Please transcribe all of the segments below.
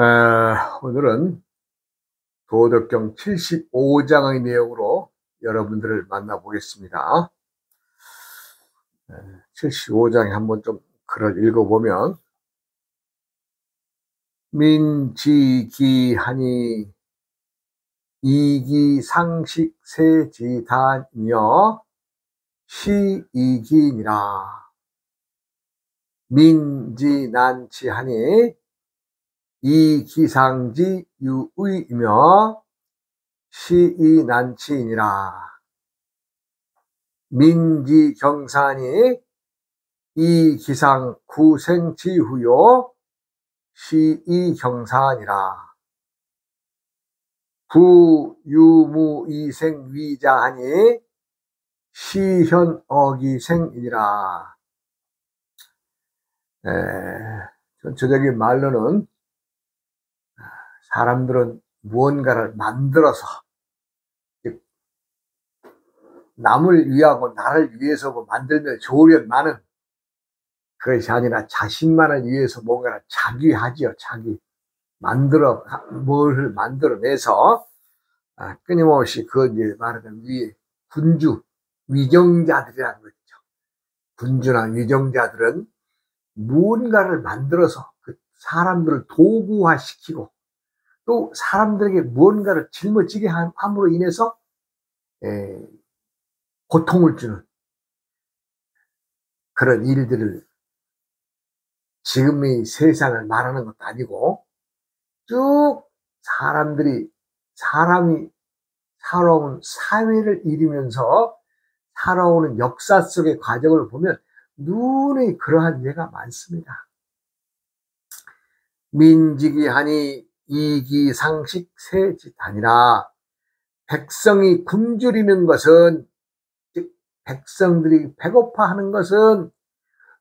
오늘은 도덕경 75장의 내용으로 여러분들을 만나보겠습니다. 75장에 한번 좀 글을 읽어보면, 민지기하니 이기상식세지단이여 시이기니라. 민지난치하니 이기상지 유의이며 시이난치니라. 민지경산이 이기상 구생지후요 시이경산이라. 부유무이생위자하니 시현어기생이니라. 전체적인 말로는 사람들은 무언가를 만들어서, 남을 위하고 나를 위해서 만들면 좋으련만은 그것이 아니라 자신만을 위해서 뭔가를 자기하지요. 뭘 만들어내서 끊임없이 이제 말하는 위에 군주, 위정자들이라는 거죠. 군주나 위정자들은 무언가를 만들어서 그 사람들을 도구화시키고 또 사람들에게 무언가를 짊어지게 함으로 인해서 고통을 주는 그런 일들을, 지금의 세상을 말하는 것도 아니고 쭉 사람이 살아온 사회를 이루면서 살아오는 역사 속의 과정을 보면 눈에 그러한 예가 많습니다. 민지기하니 이기상식세지단이라. 백성이 굶주리는 것은, 즉 백성들이 배고파하는 것은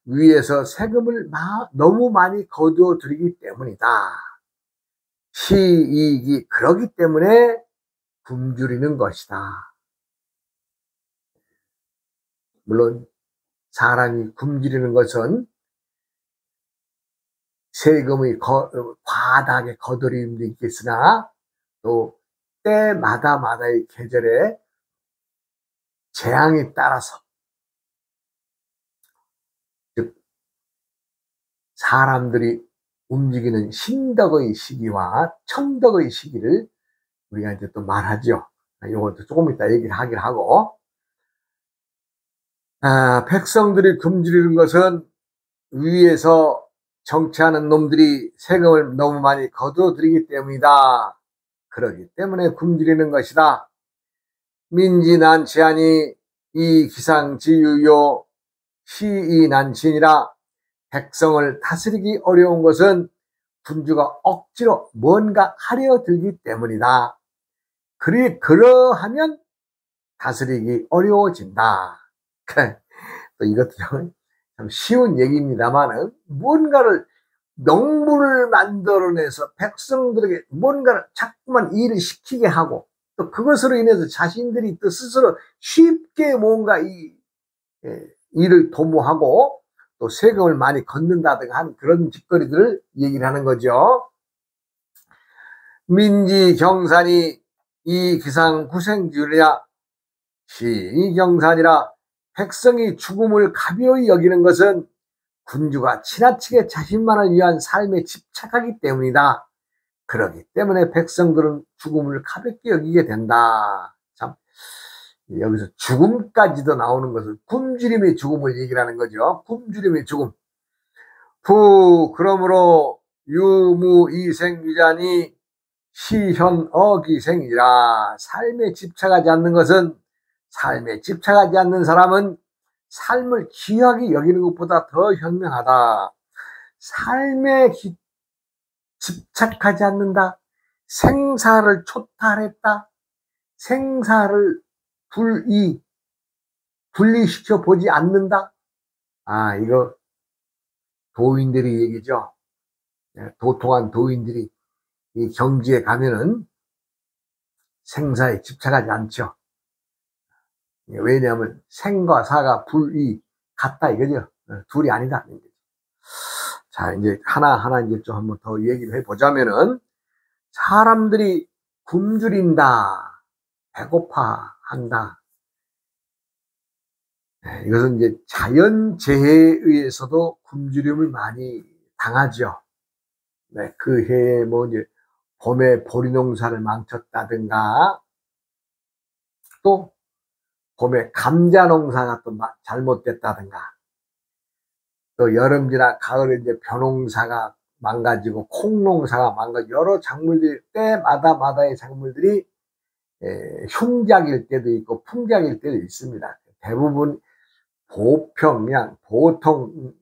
위에서 세금을 너무 많이 거두어들이기 때문이다. 시이기, 그러기 때문에 굶주리는 것이다. 물론 사람이 굶주리는 것은 세금의 과다하게 거두림도 있겠으나 또 때마다의 계절에 재앙에 따라서, 즉 사람들이 움직이는 신덕의 시기와 천덕의 시기를 우리가 이제 또 말하죠. 이것도 조금 이따 얘기를 하긴 하고, 백성들이 굶주리는 것은 위에서 정치하는 놈들이 세금을 너무 많이 거두어들이기 때문이다. 그러기 때문에 굶주리는 것이다. 민지난치하니 이기상지유요 시이난치니라. 백성을 다스리기 어려운 것은 군주가 억지로 뭔가 하려 들기 때문이다. 그러하면 다스리기 어려워진다. 또 이것도 참 쉬운 얘기입니다만, 뭔가를 명분을 만들어내서 백성들에게 뭔가를 자꾸만 일을 시키게 하고, 또 그것으로 인해서 자신들이 또 스스로 쉽게 뭔가 일을 도모하고 또 세금을 많이 걷는다든가 하는 그런 짓거리들을 얘기를 하는 거죠. 민지경산이 이기상구생주랴 시이경산이라. 백성이 죽음을 가벼이 여기는 것은 군주가 지나치게 자신만을 위한 삶에 집착하기 때문이다. 그러기 때문에 백성들은 죽음을 가볍게 여기게 된다. 참, 여기서 죽음까지도 나오는 것은 굶주림의 죽음을 얘기하는 거죠. 굶주림의 죽음. 그러므로 유무이생위자니 시현어기생이라. 삶에 집착하지 않는 사람은 삶을 귀하게 여기는 것보다 더 현명하다. 삶에 집착하지 않는다. 생사를 초탈했다. 생사를 분리시켜 보지 않는다. 이거 도인들이 얘기죠. 도통한 도인들이 이 경지에 가면은 생사에 집착하지 않죠. 왜냐하면 생과 사가 같다 이거죠. 둘이 아니다. 자, 이제 하나하나 이제 좀 한번 더 얘기를 해보자면은, 사람들이 굶주린다, 배고파한다. 네, 이것은 이제 자연재해에 의해서도 굶주림을 많이 당하죠. 네, 그 해에 뭐 이제 봄에 보리농사를 망쳤다든가, 또 봄에 감자 농사가 또 잘못됐다든가, 또 여름이나 가을에 이제 벼농사가 망가지고 콩농사가 망가지고 여러 작물들이 때마다의 작물들이 흉작일 때도 있고 풍작일 때도 있습니다. 대부분 보평량, 보통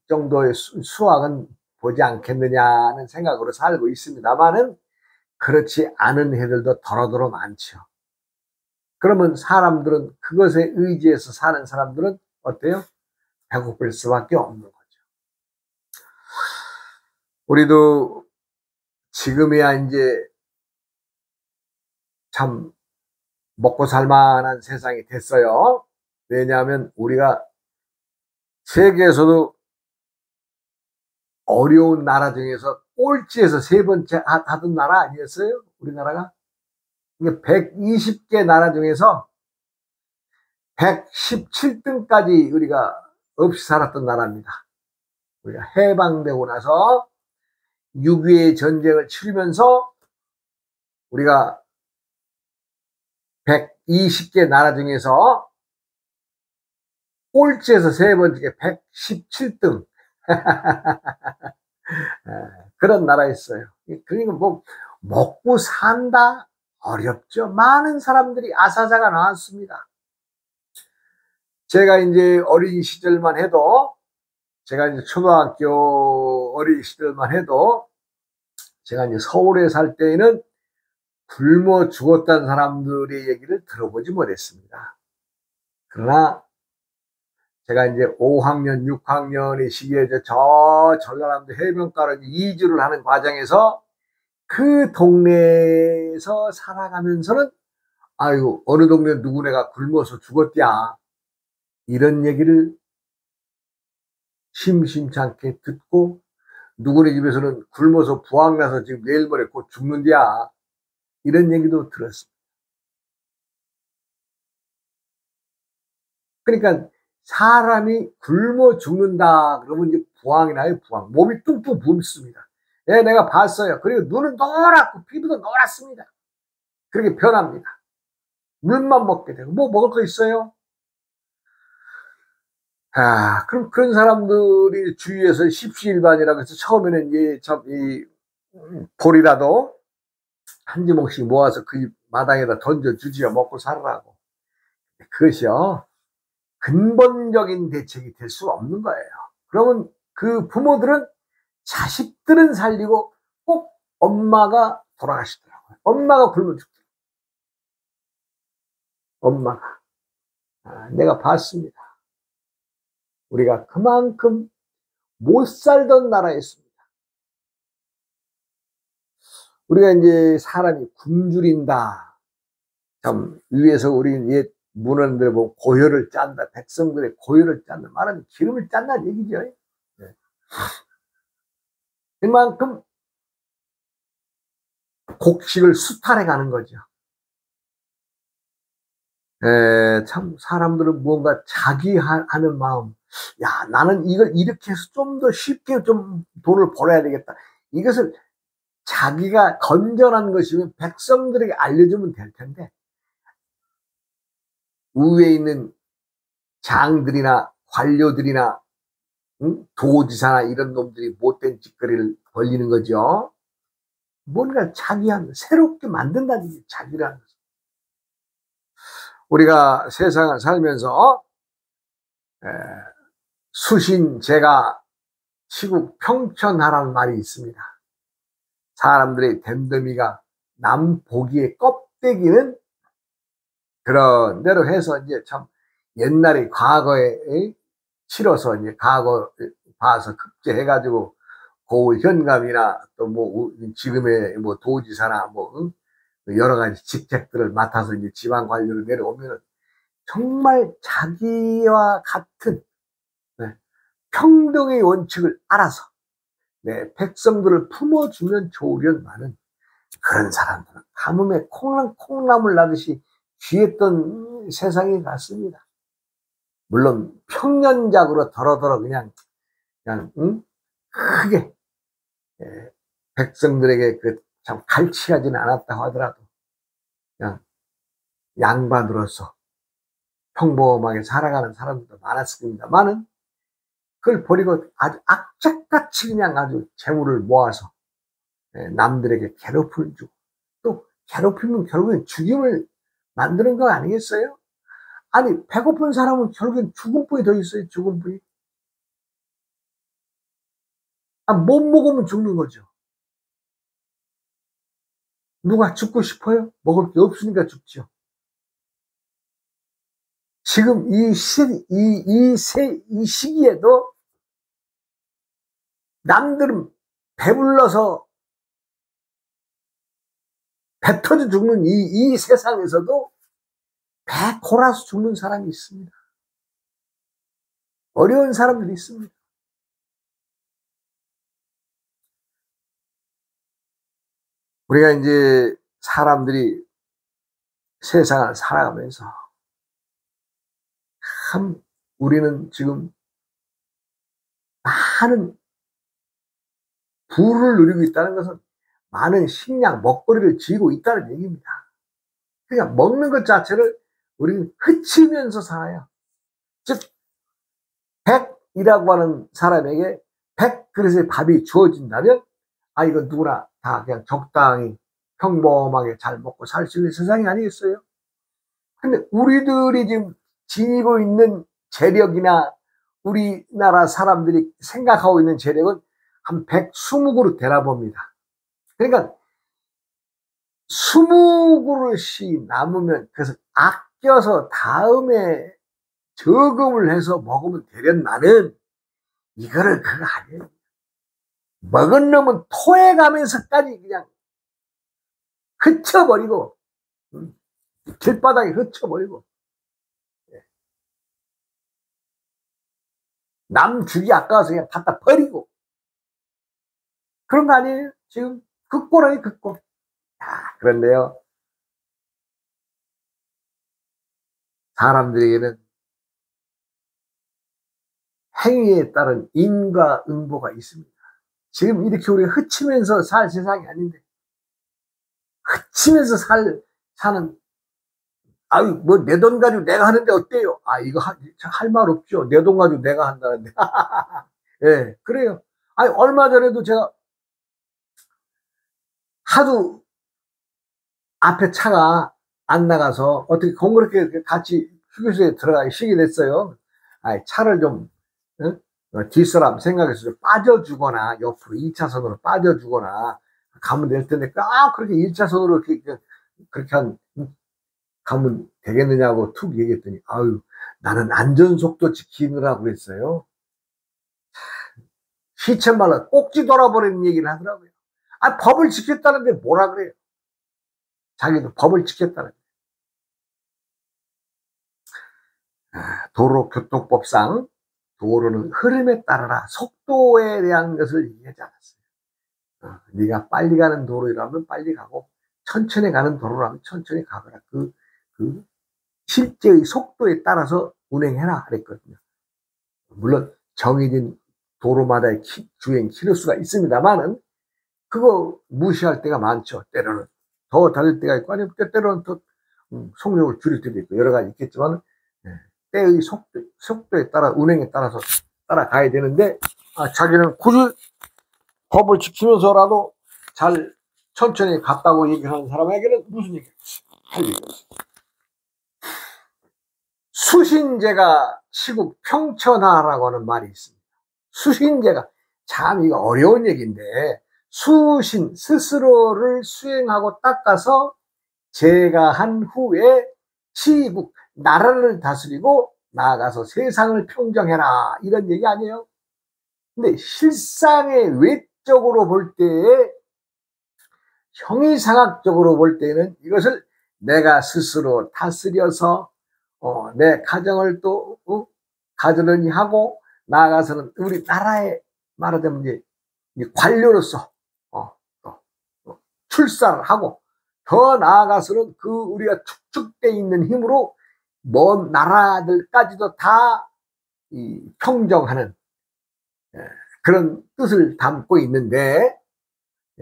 정도의 수확은 보지 않겠느냐는 생각으로 살고 있습니다만은 그렇지 않은 해들도 더러더러 많죠. 그러면 사람들은 그것에 의지해서 사는 사람들은 어때요? 배고플 수밖에 없는 거죠. 우리도 지금이야 이제 참 먹고 살만한 세상이 됐어요. 왜냐하면 우리가 세계에서도 어려운 나라 중에서 꼴찌에서 세 번째 하던 나라 아니었어요? 우리나라가? 120개 나라 중에서 117등까지 우리가 없이 살았던 나라입니다. 우리가 해방되고 나서 6.25 전쟁을 치르면서 우리가 120개 나라 중에서 꼴찌에서 세 번째 117등 그런 나라였어요. 그러니까 뭐 먹고 산다 어렵죠. 많은 사람들이 아사자가 나왔습니다. 제가 이제 어린 시절만 해도, 제가 이제 초등학교 어린 시절만 해도, 제가 이제 서울에 살 때에는 굶어 죽었다는 사람들의 얘기를 들어보지 못했습니다. 그러나 제가 이제 5학년, 6학년의 시기에 저 전라남도 해변가로 이주를 하는 과정에서 그 동네에서 살아가면서는 아이고 어느 동네 누구네가 굶어서 죽었디야 이런 얘기를 심심치 않게 듣고, 누구네 집에서는 굶어서 부항나서 지금 내일 모레 곧 죽는디야 이런 얘기도 들었습니다. 그러니까 사람이 굶어 죽는다 그러면 이제 부항이 나요. 부항. 몸이 뚱뚱 붓습니다. 예, 내가 봤어요. 그리고 눈은 노랗고 피부도 노랗습니다. 그렇게 변합니다. 물만 먹게 되고. 뭐 먹을 거 있어요? 아, 그럼 그런 사람들이 주위에서 십시일반이라고 해서 처음에는 이 볼이라도 한 주먹씩 모아서 그 마당에다 던져주지요. 먹고 살으라고. 그것이요. 근본적인 대책이 될 수 없는 거예요. 그러면 그 부모들은 자식들은 살리고 꼭 엄마가 돌아가시더라고요. 엄마가 굶어 죽더라고요. 엄마가. 내가 봤습니다. 우리가 그만큼 못 살던 나라였습니다. 우리가 이제 사람이 굶주린다. 참 위에서 우리 옛 문헌들 보면 고혈을 짠다. 백성들의 고혈을 짠다. 말하면 기름을 짠다는 얘기죠. 네. 그만큼 곡식을 수탈해 가는 거죠. 참 사람들은 무언가 자기 하는 마음, 야 나는 이걸 이렇게 해서 좀 더 쉽게 좀 돈을 벌어야 되겠다. 이것을 자기가 건전한 것이면 백성들에게 알려주면 될 텐데, 위에 있는 장들이나 관료들이나 도지사나 이런 놈들이 못된 짓거리를 벌리는 거죠. 뭔가 자기한 새롭게 만든다는 게 자기라는 거죠. 우리가 세상을 살면서 수신제가 치국 평천하라는 말이 있습니다. 사람들의 댐더미가 남 보기에 껍데기는 그런 대로 해서 이제 참 옛날에 과거에 치러서 이제 과거 봐서 급제해가지고 고을 현감이나 또 뭐 지금의 뭐 도지사나 뭐 여러 가지 직책들을 맡아서 이제 지방 관료로 내려오면 정말 자기와 같은 평등의 원칙을 알아서 내 백성들을 품어주면 좋으련만은 그런 사람들은 가뭄에 콩나물 나듯이 귀했던 세상이 같습니다. 물론 평년작으로 더러더러 그냥 응? 크게 백성들에게 참 갈취하지는 않았다고 하더라도 그냥 양반으로서 평범하게 살아가는 사람들도 많았을 겁니다만은 그걸 버리고 아주 악착같이 그냥 아주 재물을 모아서 남들에게 괴롭힘을 주고 또 괴롭히면 결국엔 죽임을 만드는 거 아니겠어요? 아니 배고픈 사람은 결국엔 죽음뿐이 더 있어요. 죽음뿐이. 못 먹으면 죽는 거죠. 누가 죽고 싶어요? 먹을 게 없으니까 죽죠. 지금 이 시기에도 남들은 배불러서 배 터져 죽는 이 세상에서도 배 골아서 죽는 사람이 있습니다. 어려운 사람들이 있습니다. 우리가 이제 사람들이 세상을 살아가면서 참 우리는 지금 많은 부를 누리고 있다는 것은 많은 식량, 먹거리를 쥐고 있다는 얘기입니다. 그러니까 먹는 것 자체를 우리는 흩치면서 살아요. 즉 100이라고 하는 사람에게 100그릇의 밥이 주어진다면 이거 누구나 다 그냥 적당히 평범하게 잘 먹고 살 수 있는 세상이 아니겠어요? 근데 우리들이 지금 지니고 있는 재력이나 우리나라 사람들이 생각하고 있는 재력은 한 120그릇 되나 봅니다. 그러니까 20그릇이 남으면 그래서 아껴서 다음에 저금을 해서 먹으면 되련만은 이거를 그거 아니에요. 먹은 놈은 토해가면서까지 그냥 흩쳐버리고 길바닥에 흩쳐버리고 남 주기 아까워서 그냥 갖다 버리고 그런 거 아니에요? 지금 극고라니 극고. 그런데요 사람들에게는 행위에 따른 인과 응보가 있습니다. 지금 이렇게 우리가 흩치면서 살 세상이 아닌데 흩치면서 사는 뭐 내 돈 가지고 내가 하는데 어때요? 이거 할 말 없죠. 내 돈 가지고 내가 한다는데. 예, 그래요. 얼마 전에도 제가 하도 앞에 차가 안 나가서 어떻게 공그렇게 같이 휴게소에 들어가기 쉬게 됐어요. 차를 좀 뒷사람 생각해서 좀 빠져주거나 옆으로 2차선으로 빠져주거나 가면 될 텐데 그렇게 1차선으로 그렇게 가면 되겠느냐고 툭 얘기했더니 나는 안전속도 지키느라고 그랬어요. 시체말로 꼭지 돌아버리는 얘기를 하더라고요. 법을 지켰다는데 뭐라 그래요? 자기도 법을 지켰다는 도로교통법상 도로는 흐름에 따라라 속도에 대한 것을 얘기하지 않았어요. 네가 빨리 가는 도로라면 빨리 가고 천천히 가는 도로라면 천천히 가거라. 그 실제의 속도에 따라서 운행해라 그랬거든요. 물론 정해진 도로마다의 주행 키로수가 있습니다만은 그거 무시할 때가 많죠. 때로는 더 달릴 때가 있고 아니면 때로는 더 속력을 줄일 때도 있고 여러 가지 있겠지만 때의 속도에 따라 운행에 따라서 따라가야 되는데 자기는 굳이 법을 지키면서라도 잘 천천히 갔다고 얘기하는 사람에게는 무슨 얘기야? 할 얘기 없어. 수신제가 치국 평천하라고 하는 말이 있습니다. 수신제가 참 이거 어려운 얘기인데 수신 스스로를 수행하고 닦아서 제가 한 후에 치국 나라를 다스리고 나아가서 세상을 평정해라 이런 얘기 아니에요. 근데 실상의 외적으로 볼 때에 형이상학적으로 볼 때는 이것을 내가 스스로 다스려서 내 가정을 또 가지런히 하고 나아가서는 우리 나라에 말하자면 이제 관료로서 출사를 하고, 더 나아가서는 그 우리가 축적되어 있는 힘으로 먼 나라들까지도 다 평정하는 그런 뜻을 담고 있는데,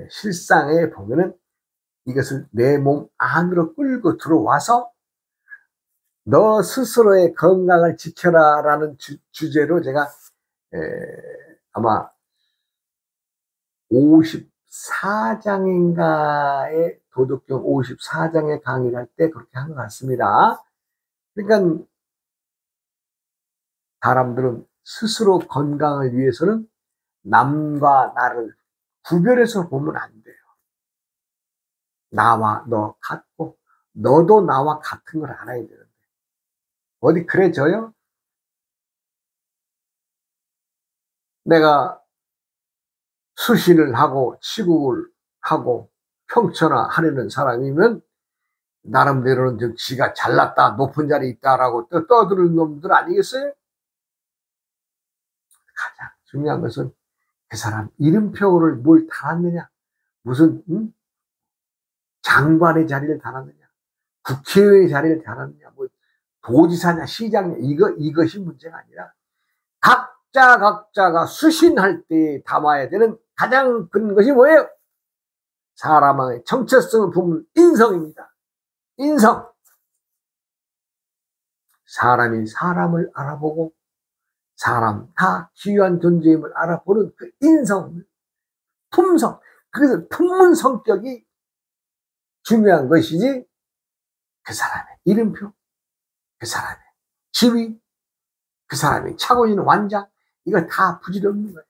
실상에 보면은 이것을 내 몸 안으로 끌고 들어와서 너 스스로의 건강을 지켜라 라는 주제로 제가 아마 54장인가의 도덕경 54장의 강의를 할 때 그렇게 한 것 같습니다. 그러니까 사람들은 스스로 건강을 위해서는 남과 나를 구별해서 보면 안 돼요. 나와 너 같고 너도 나와 같은 걸 알아야 되는데 어디 그래져요? 내가 수신을 하고 치국을 하고 평천화하려는 사람이면 나름대로는 좀 지가 잘났다, 높은 자리에 있다라고 떠드는 놈들 아니겠어요? 가장 중요한 것은 그 사람 이름표를 뭘 달았느냐, 무슨 장관의 자리를 달았느냐, 국회의원의 자리를 달았느냐, 뭐 도지사냐 시장이냐, 이것이 문제가 아니라 각자가 수신할 때 담아야 되는 가장 큰 것이 뭐예요? 사람의 정체성을 품은 인성입니다. 인성. 사람이 사람을 알아보고 사람 다 귀한 존재임을 알아보는 그 인성, 품성. 그래서 품은 성격이 중요한 것이지, 그 사람의 이름표, 그 사람의 지위, 그 사람이 차고 있는 완장, 이거 다 부질없는 거예요.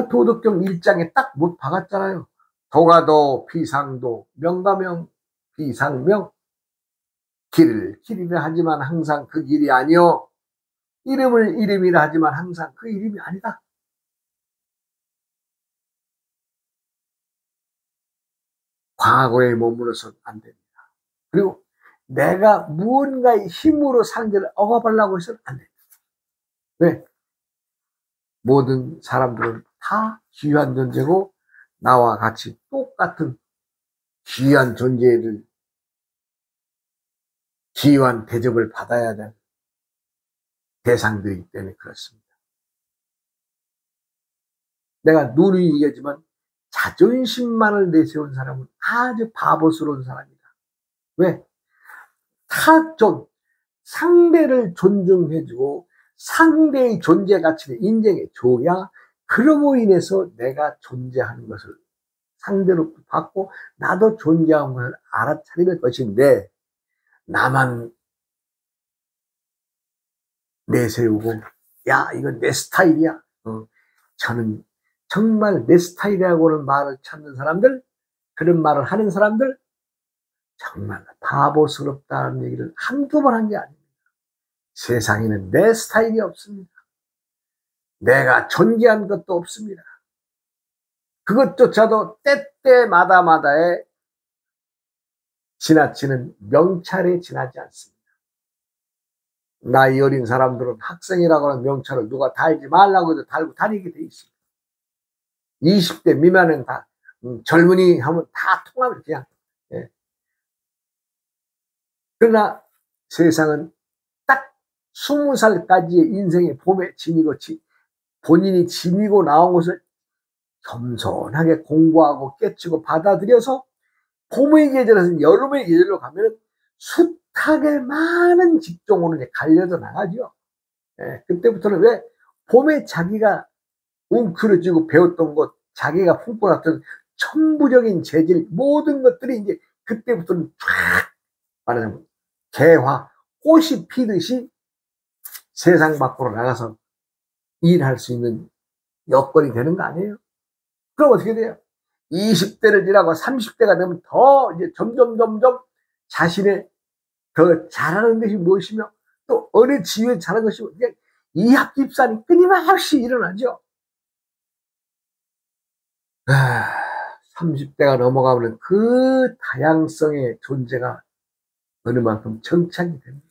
도덕경 1장에 딱 못 박았잖아요. 도가도 비상도, 명가명 비상명. 길을 길이라 하지만 항상 그 길이 아니요, 이름을 이름이라 하지만 항상 그 이름이 아니다. 과거에 머물러서는 안 됩니다. 그리고 내가 무언가의 힘으로 상대를 억압하려고 해서는 안 됩니다. 왜? 모든 사람들은 다 귀한 존재고 나와 같이 똑같은 귀한 존재를, 귀한 대접을 받아야 될 대상들이기 때문에 그렇습니다. 내가 누누이 얘기하지만 자존심만을 내세운 사람은 아주 바보스러운 사람이다. 왜? 상대를 존중해주고 상대의 존재 가치를 인정해줘야 그러므로 인해서 내가 존재하는 것을 상대로 받고 나도 존재하는 것을 알아차릴 것인데, 나만 내세우고 야 이건 내 스타일이야, 저는 정말 내 스타일이라고는 말을 찾는 사람들, 그런 말을 하는 사람들 정말 바보스럽다는 얘기를 한두 번 한 게 아닙니다. 세상에는 내 스타일이 없습니다. 내가 존귀한 것도 없습니다. 그것조차도 때때마다마다에 지나치는 명찰에 지나지 않습니다. 나이 어린 사람들은 학생이라고 하는 명찰을 누가 달지 말라고 해도 달고 다니게 돼 있습니다. 20대 미만은 다 젊은이 하면 다 통합니다. 그냥. 예. 그러나 세상은 딱 20살까지의 인생의 봄에 지니고 본인이 지니고 나온 것을 겸손하게 공부하고 깨치고 받아들여서 봄의 계절에서 여름의 계절로 가면 숱하게 많은 직종으로 이제 갈려져 나가죠. 예, 그때부터는 왜 봄에 자기가 웅크러지고 배웠던 것, 자기가 품고났던 천부적인 재질, 모든 것들이 이제 그때부터는 쫙 말하자면 개화, 꽃이 피듯이 세상 밖으로 나가서 일할 수 있는 여건이 되는 거 아니에요? 그럼 어떻게 돼요? 20대를 지나고 30대가 되면 더 이제 점점 자신의 더 잘하는 것이 무엇이며 또 어느 지위에 잘하는 것이 그냥 이합집산이 끊임없이 일어나죠. 30대가 넘어가면 그 다양성의 존재가 어느 만큼 정착이 됩니다.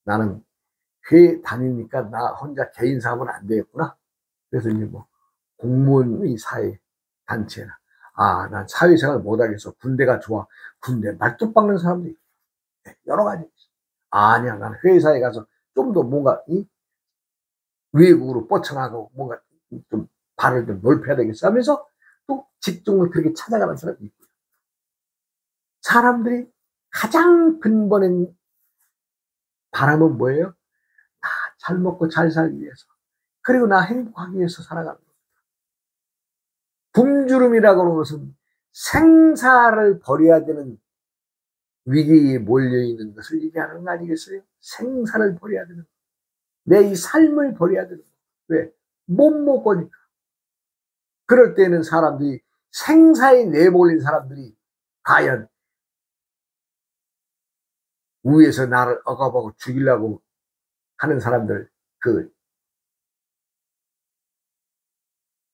나는 회에 다니니까 나 혼자 개인 사업은 안 되겠구나. 그래서 이제 뭐 공무원의 사회 단체나 난 사회생활 못하겠어. 군대가 좋아. 군대 말뚝 박는 사람도 있고 여러 가지. 아니야, 나는 회사에 가서 좀 더 뭔가 외국으로 뻗쳐나가고 뭔가 좀 발을 좀 넓혀야 되겠어 하면서 또 직종을 그렇게 찾아가는 사람이 있고요. 사람들이 가장 근본인 바람은 뭐예요? 나 잘 먹고 잘 살기 위해서, 그리고 나 행복하기 위해서 살아가는 거예요. 굶주림이라고 하는 것은 생사를 버려야 되는 위기에 몰려있는 것을 얘기하는 거 아니겠어요? 생사를 버려야 되는, 내 이 삶을 버려야 되는 거. 왜? 못 먹으니까. 그럴 때는 사람들이, 생사에 내몰린 사람들이 과연 위에서 나를 억압하고 죽이려고 하는 사람들, 그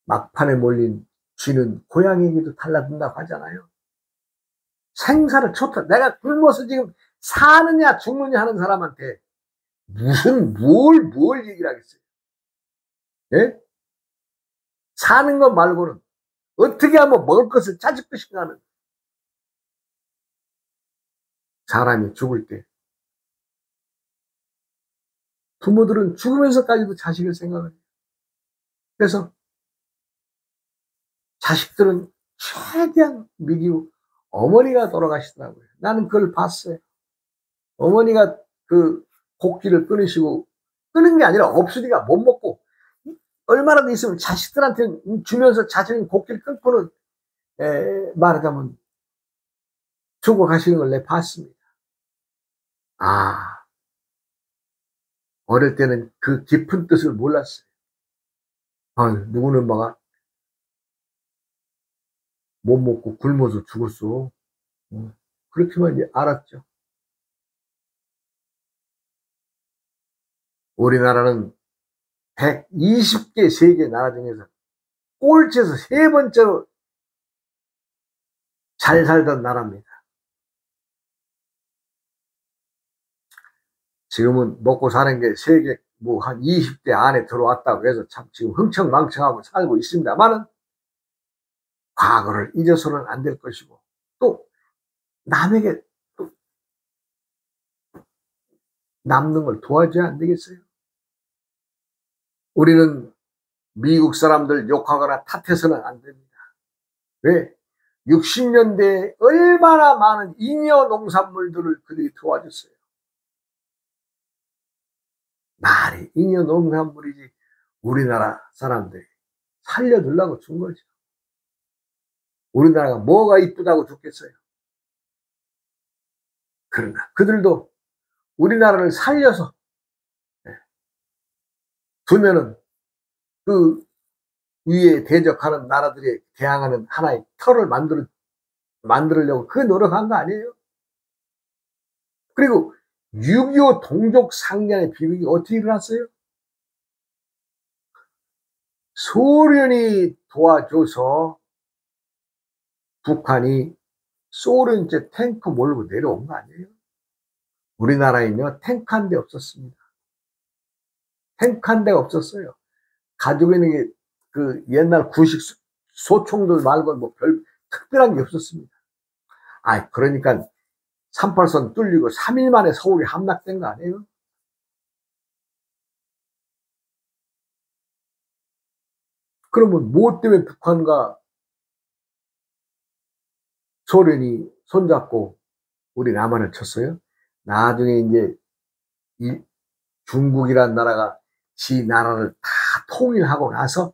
막판에 몰린 쥐는 고양이에게도 달라든다고 하잖아요. 생사를 쳤다. 내가 굶어서 지금 사느냐 죽느냐 하는 사람한테 무슨 뭘 얘기를 하겠어요? 예? 사는 것 말고는 어떻게 하면 먹을 것을 찾을 것인가 하는. 사람이 죽을 때 부모들은 죽으면서까지도 자식을 생각해요. 그래서 자식들은 최대한 미기고, 어머니가 돌아가시더라고요. 나는 그걸 봤어요. 어머니가 그 곡기를 끊으시고, 끊은 게 아니라 없으니까 못 먹고, 얼마나 더 있으면 자식들한테 주면서 자신은 곡기를 끊고는 말하자면 죽어가시는 걸 내가 봤습니다. 어릴 때는 그 깊은 뜻을 몰랐어요. 누구는 막 못 먹고 굶어서 죽었어. 그렇게만 이제 알았죠. 우리나라는 120개 세계 나라 중에서 꼴찌에서 세 번째로 잘 살던 나라입니다. 지금은 먹고 사는 게 세계 뭐 한 20대 안에 들어왔다고 해서 참 지금 흥청망청하고 살고 있습니다만은, 과거를 잊어서는 안 될 것이고, 또 남에게 또 남는 걸 도와줘야 안 되겠어요? 우리는 미국 사람들 욕하거나 탓해서는 안 됩니다. 왜? 60년대에 얼마나 많은 잉여 농산물들을 그들이 도와줬어요. 말이 잉여 농산물이지 우리나라 사람들이 살려주려고 준 거죠. 우리나라가 뭐가 이쁘다고 좋겠어요? 그러나 그들도 우리나라를 살려서 두면은 그 위에 대적하는 나라들에 대항하는 하나의 털을 만들려고 그 노력한 거 아니에요? 그리고 6.25 동족 상잔의 비극이 어떻게 일어났어요? 소련이 도와줘서 북한이 소련제 탱크 몰고 내려온 거 아니에요? 우리나라에는요, 탱크 한 대 없었습니다. 탱크 한 대가 없었어요. 가지고 있는 게 그 옛날 구식 소총들 말고 뭐 별 특별한 게 없었습니다. 그러니까 38선 뚫리고 3일 만에 서울이 함락된 거 아니에요? 그러면 뭐 때문에 북한과 소련이 손잡고 우리 남한을 쳤어요? 나중에 이제 이 중국이란 나라가 지 나라를 다 통일하고 나서,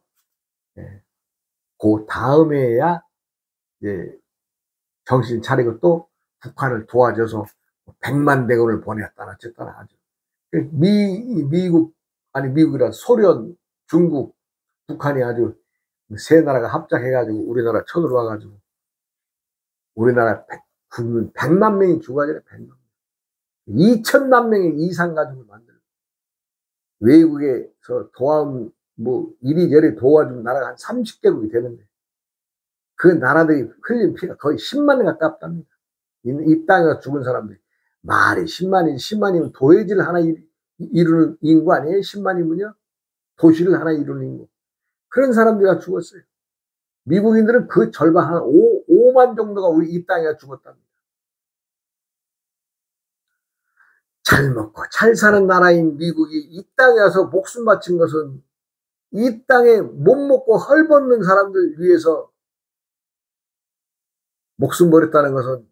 그 다음에야 이제 정신 차리고 또 북한을 도와줘서 100만 대군을 보냈다나 어쨌다나 하죠. 미국이란 소련, 중국, 북한이 아주 세 나라가 합작해가지고 우리나라 쳐들어와가지고 우리나라 국민 100만 명이 죽어야 100만 명. 2천만 명의 이상 가지고 만들고, 외국에서 도와온 뭐 이리저리 도와준 나라가 한 30개국이 되는데 그 나라들이 흘린 피가 거의 10만 명 가깝답니다. 이 땅에서 죽은 사람들이 말이 10만이면 도회지를 하나 이루는 인구 아니에요? 10만이면요? 도시를 하나 이루는 인구. 그런 사람들이 죽었어요. 미국인들은 그 절반, 한 5만 정도가 우리 이 땅에 죽었답니다. 잘 먹고 잘 사는 나라인 미국이 이 땅에 와서 목숨 바친 것은 이 땅에 못 먹고 헐벗는 사람들 위해서 목숨 버렸다는 것은,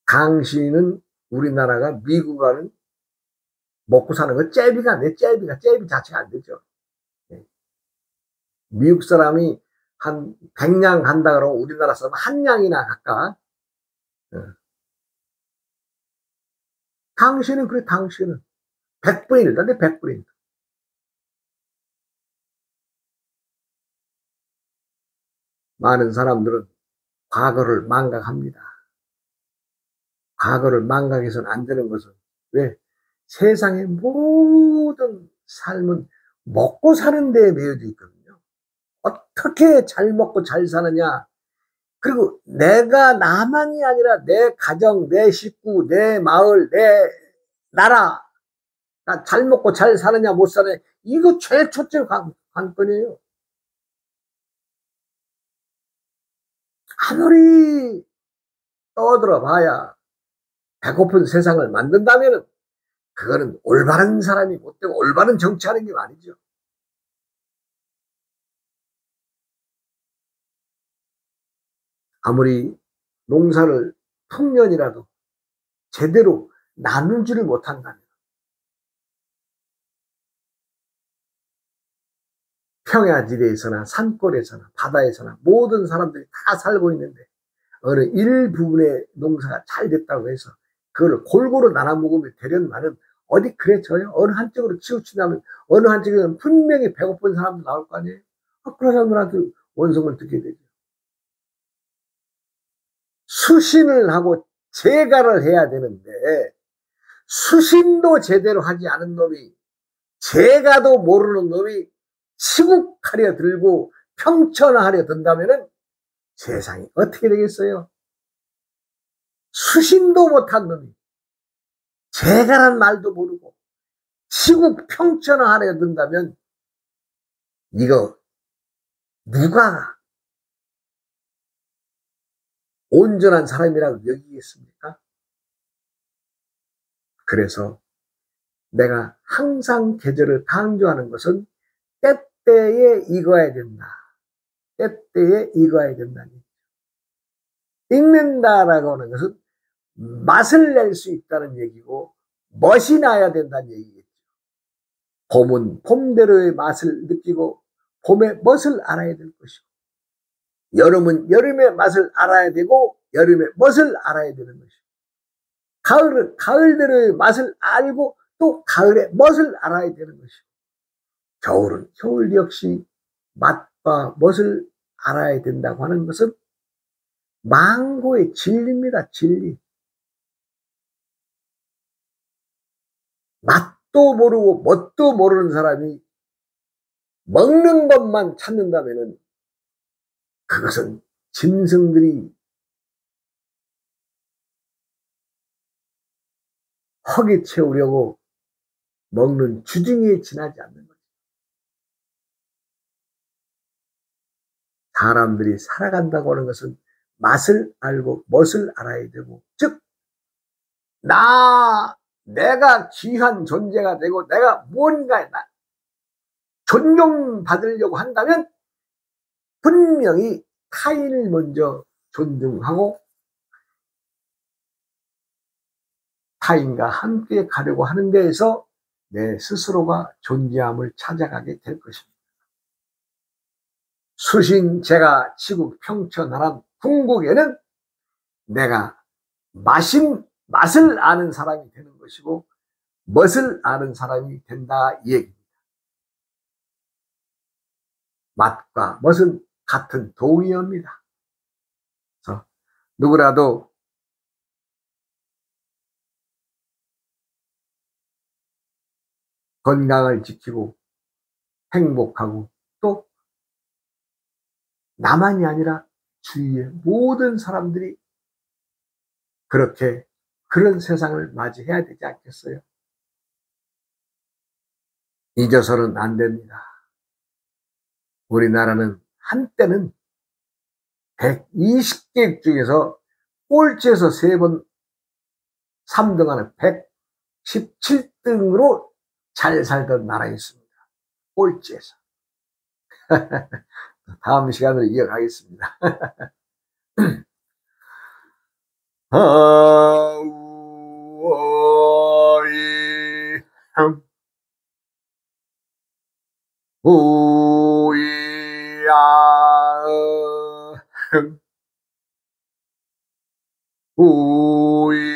당시는 우리나라가 미국과는 먹고 사는 건 잽이가 안 돼. 잽이 자체가 안 되죠. 미국 사람이 한 100냥 간다 그러면 우리나라 사람 한 냥이나 갈까? 당시는 그래, 당시는 100분의 1인데 100분의 1. 많은 사람들은 과거를 망각합니다. 과거를 망각해서는 안 되는 것은, 왜? 세상의 모든 삶은 먹고 사는 데에 매여져 있거든요. 어떻게 잘 먹고 잘 사느냐, 그리고 내가 나만이 아니라 내 가정, 내 식구, 내 마을, 내 나라, 잘 먹고 잘 사느냐 못 사느냐, 이거 제일 첫째 관건이에요. 아무리 떠들어 봐야 배고픈 세상을 만든다면 그거는 올바른 사람이 못 되고 올바른 정치하는 게 아니죠. 아무리 농사를 풍년이라도 제대로 나누지를 못한다면, 평야지대에서나 산골에서나 바다에서나 모든 사람들이 다 살고 있는데 어느 일부분의 농사가 잘 됐다고 해서 그걸 골고루 나눠 먹으면 되련만은 어디 그래져요? 어느 한쪽으로 치우치다면 어느 한쪽에는 분명히 배고픈 사람도 나올 거 아니에요? 그런 사람들한테 원성을 듣게 되죠. 수신을 하고 재가를 해야 되는데 수신도 제대로 하지 않은 놈이, 재가도 모르는 놈이 치국하려 들고 평천하려 든다면 세상이 어떻게 되겠어요? 수신도 못한 놈이 재가란 말도 모르고 치국 평천하려 든다면 이거 누가 온전한 사람이라고 여기겠습니까? 그래서 내가 항상 계절을 강조하는 것은 때때에 익어야 된다. 때때에 익어야 된다니. 익는다라고 하는 것은 맛을 낼 수 있다는 얘기고 멋이 나야 된다는 얘기겠죠. 봄은 봄대로의 맛을 느끼고 봄의 멋을 알아야 될 것이고, 여름은 여름의 맛을 알아야 되고 여름의 멋을 알아야 되는 것이고, 가을은 가을대로의 맛을 알고 또 가을의 멋을 알아야 되는 것이고, 겨울은 겨울 역시 맛과 멋을 알아야 된다고 하는 것은 망고의 진리입니다. 진리. 맛도 모르고 멋도 모르는 사람이 먹는 것만 찾는다면 그것은 짐승들이 허기 채우려고 먹는 주둥이에 지나지 않는 거죠. 사람들이 살아간다고 하는 것은 맛을 알고 멋을 알아야 되고, 즉 내가 귀한 존재가 되고 내가 무언가에 존경받으려고 한다면 분명히 타인을 먼저 존중하고 타인과 함께 가려고 하는 데에서 내 스스로가 존재함을 찾아가게 될 것입니다. 수신 제가 치국 평천하란 궁극에는 내가 맛을 아는 사람이 되는 것이고 멋을 아는 사람이 된다, 이 얘기입니다. 맛과 멋은 같은 동의어입니다. 그래서 누구라도 건강을 지키고 행복하고 또 나만이 아니라 주위의 모든 사람들이 그렇게 그런 세상을 맞이해야 되지 않겠어요? 잊어서는 안 됩니다. 우리나라는 한때는 120개 중에서 꼴찌에서 3번 3등하는 117등으로 잘 살던 나라였습니다. 꼴찌에서. 다음 시간으로 이어가겠습니다. 아우어이 우이야 우이야